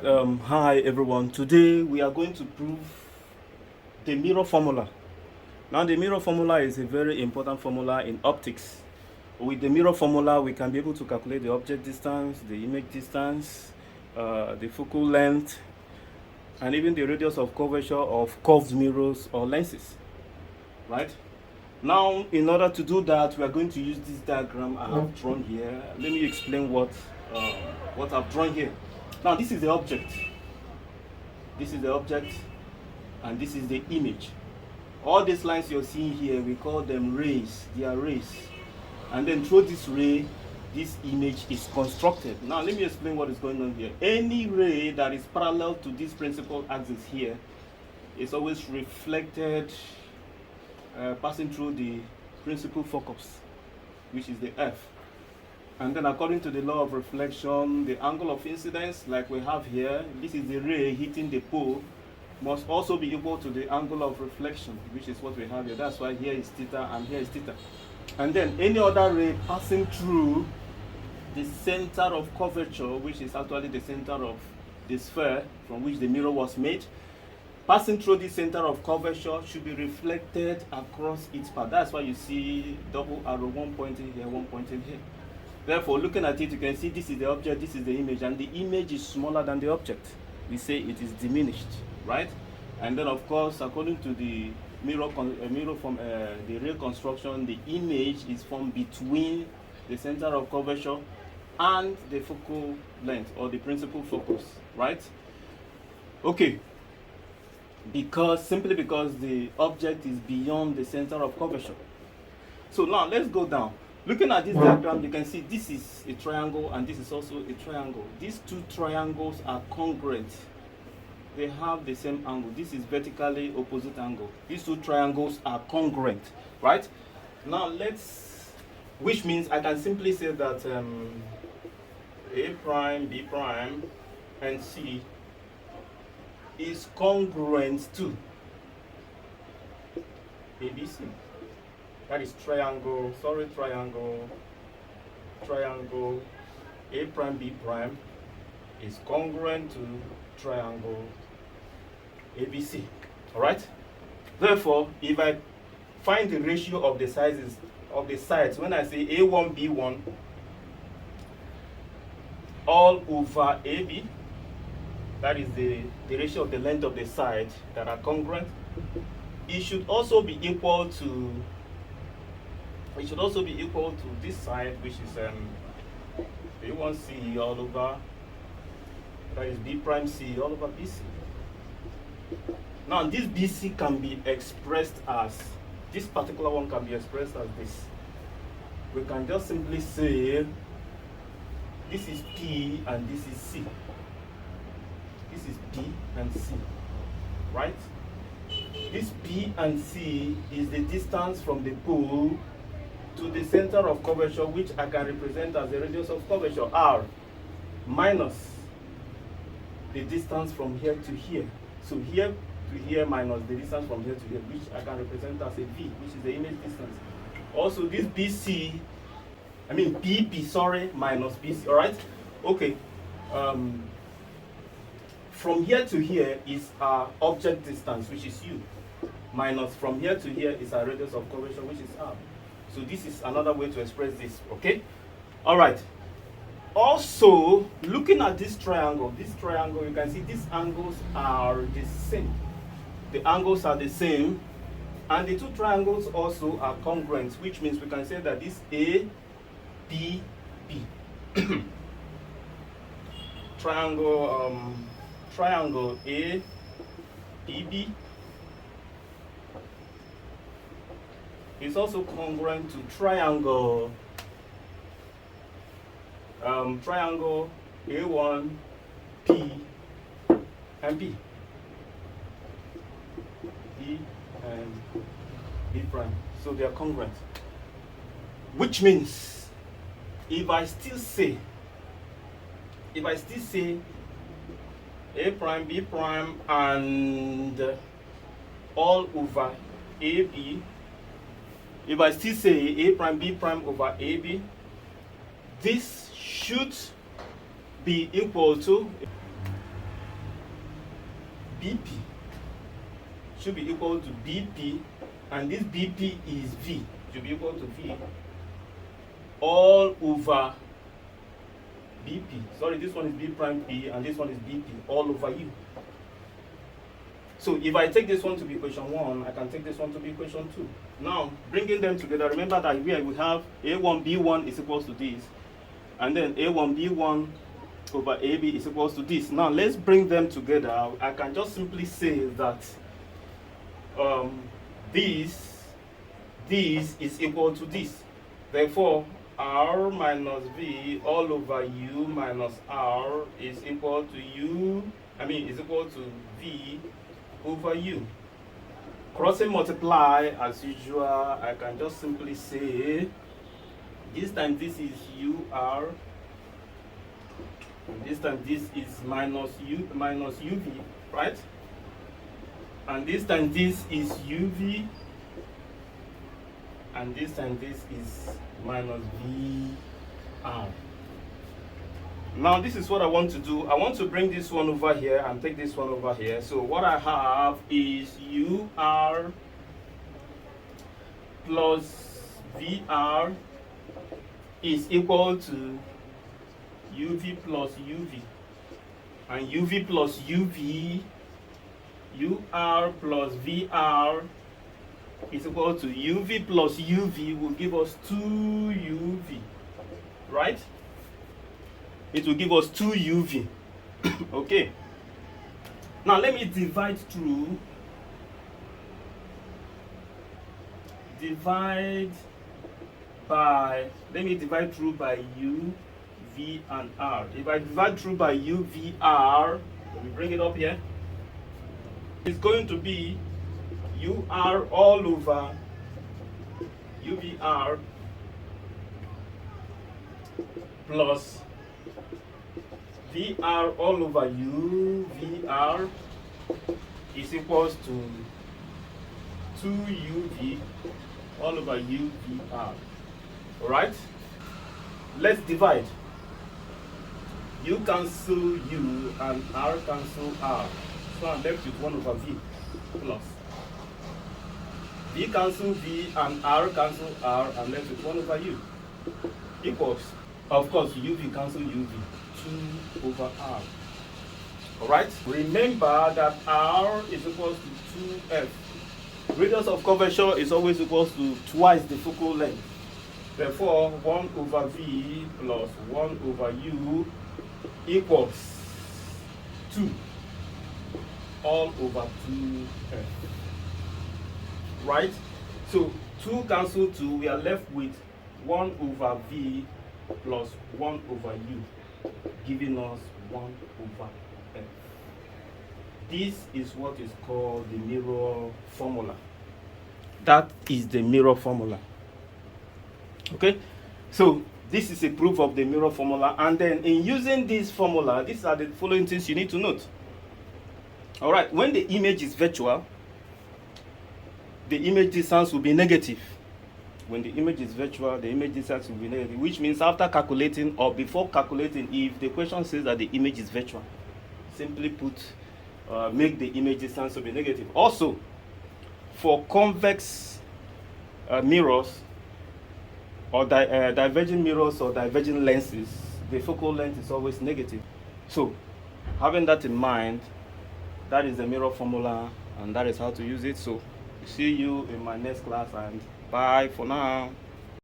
Hi everyone. Today we are going to prove the mirror formula. Now the mirror formula is a very important formula in optics. With the mirror formula we can be able to calculate the object distance, the image distance, the focal length, and even the radius of curvature of curved mirrors or lenses. Right? Now in order to do that we are going to use this diagram I have drawn here. Let me explain what I've drawn here. Now this is the object. This is the object and this is the image. All these lines you're seeing here, we call them rays. They are rays. And then through this ray, this image is constructed. Now let me explain what is going on here. Any ray that is parallel to this principal axis here is always reflected passing through the principal focus, which is the F. And then according to the law of reflection, the angle of incidence, like we have here, this is the ray hitting the pole, must also be equal to the angle of reflection, which is what we have here. That's why here is theta and here is theta. And then any other ray passing through the center of curvature, which is actually the center of the sphere from which the mirror was made, passing through the center of curvature should be reflected across its path. That's why you see double arrow, one pointing here, one pointing here. Therefore, looking at it, you can see this is the object, this is the image, and the image is smaller than the object. We say it is diminished, right? And then, of course, according to the mirror from the ray construction, the image is formed between the center of curvature and the focal length or the principal focus, right? Okay. Simply because the object is beyond the center of curvature. So now let's go down. Looking at this diagram, you can see this is a triangle and this is also a triangle. These two triangles are congruent. They have the same angle. This is vertically opposite angle. These two triangles are congruent, right? Now which means I can simply say that A prime, B prime, and C is congruent to ABC. That is triangle A prime B prime is congruent to triangle ABC. Alright? Therefore, if I find the ratio of the sizes of the sides, when I say A1 B1 all over AB, that is the ratio of the length of the side that are congruent, it should also be equal to this side, which is B1C all over, that is B prime C all over BC. Now this BC can be expressed as, this particular one can be expressed as this. We can just simply say this is P and this is C. This is P and C, right? This P and C is the distance from the pole to the center of curvature, which I can represent as the radius of curvature, R, minus the distance from here to here. So here to here minus the distance from here to here, which I can represent as a V, which is the image distance. Also this PP, minus BC, all right? Okay. From here to here is our object distance, which is U, minus from here to here is our radius of curvature, which is R. So this is another way to express this, okay? All right. Also, looking at this triangle, you can see these angles are the same. The angles are the same, and the two triangles also are congruent, which means we can say that this A, B, B. Triangle A, B, B is also congruent to triangle A1, P, and B. E and B prime. So they are congruent. Which means if I still say A prime, B prime, and all over AB, if I still say A prime, B prime over AB, this should be equal to BP should be equal to BP, and this BP is V, should be equal to V all over BP. Sorry, this one is B prime P and this one is BP all over U. So if I take this one to be equation 1, I can take this one to be equation 2. Now, bringing them together, remember that here we have A1B1 is equals to this, and then A1B1 over AB is equals to this. Now, let's bring them together. I can just simply say that this is equal to this. Therefore, R minus V all over U minus R is equal to is equal to V over U. Crossing multiply as usual, I can just simply say this time this is UR, and this time this is minus UV, right? And this time this is UV, and this time this is minus VR. Now this is what I want to do. I want to bring this one over here and take this one over here. So what I have is UR plus VR is equal to UV plus UV, and UV plus UV, UR plus VR is equal to UV plus UV will give us 2UV, right? It will give us 2UV. Okay. Now let me divide through. Let me divide through by U, V, and R. If I divide through by U, V, R, let me bring it up here. It's going to be UR all over UVR plus VR all over UVR is equals to 2UV all over UVR. Alright? Let's divide. U cancel U and R cancel R. So I'm left with 1 over V plus. V cancel V and R cancel R, I'm left with 1 over U equals, of course, UV cancel UV, 2 over R. Alright? Remember that R is equals to 2F. Radius of curvature is always equals to twice the focal length. Therefore, 1 over V plus 1 over U equals 2 all over 2F. Right? So 2 cancel 2, we are left with 1 over V plus 1 over U, giving us 1 over F. This is what is called the mirror formula. That is the mirror formula. Okay? So this is a proof of the mirror formula, and then in using this formula, these are the following things you need to note. Alright, when the image is virtual, the image distance will be negative. When the image is virtual, the image distance will be negative, which means after calculating or before calculating, if the question says that the image is virtual, simply make the image distance to be negative. Also, for convex mirrors or diverging mirrors or diverging lenses, the focal length is always negative. So, having that in mind, that is the mirror formula, and that is how to use it. So, see you in my next class, and bye for now.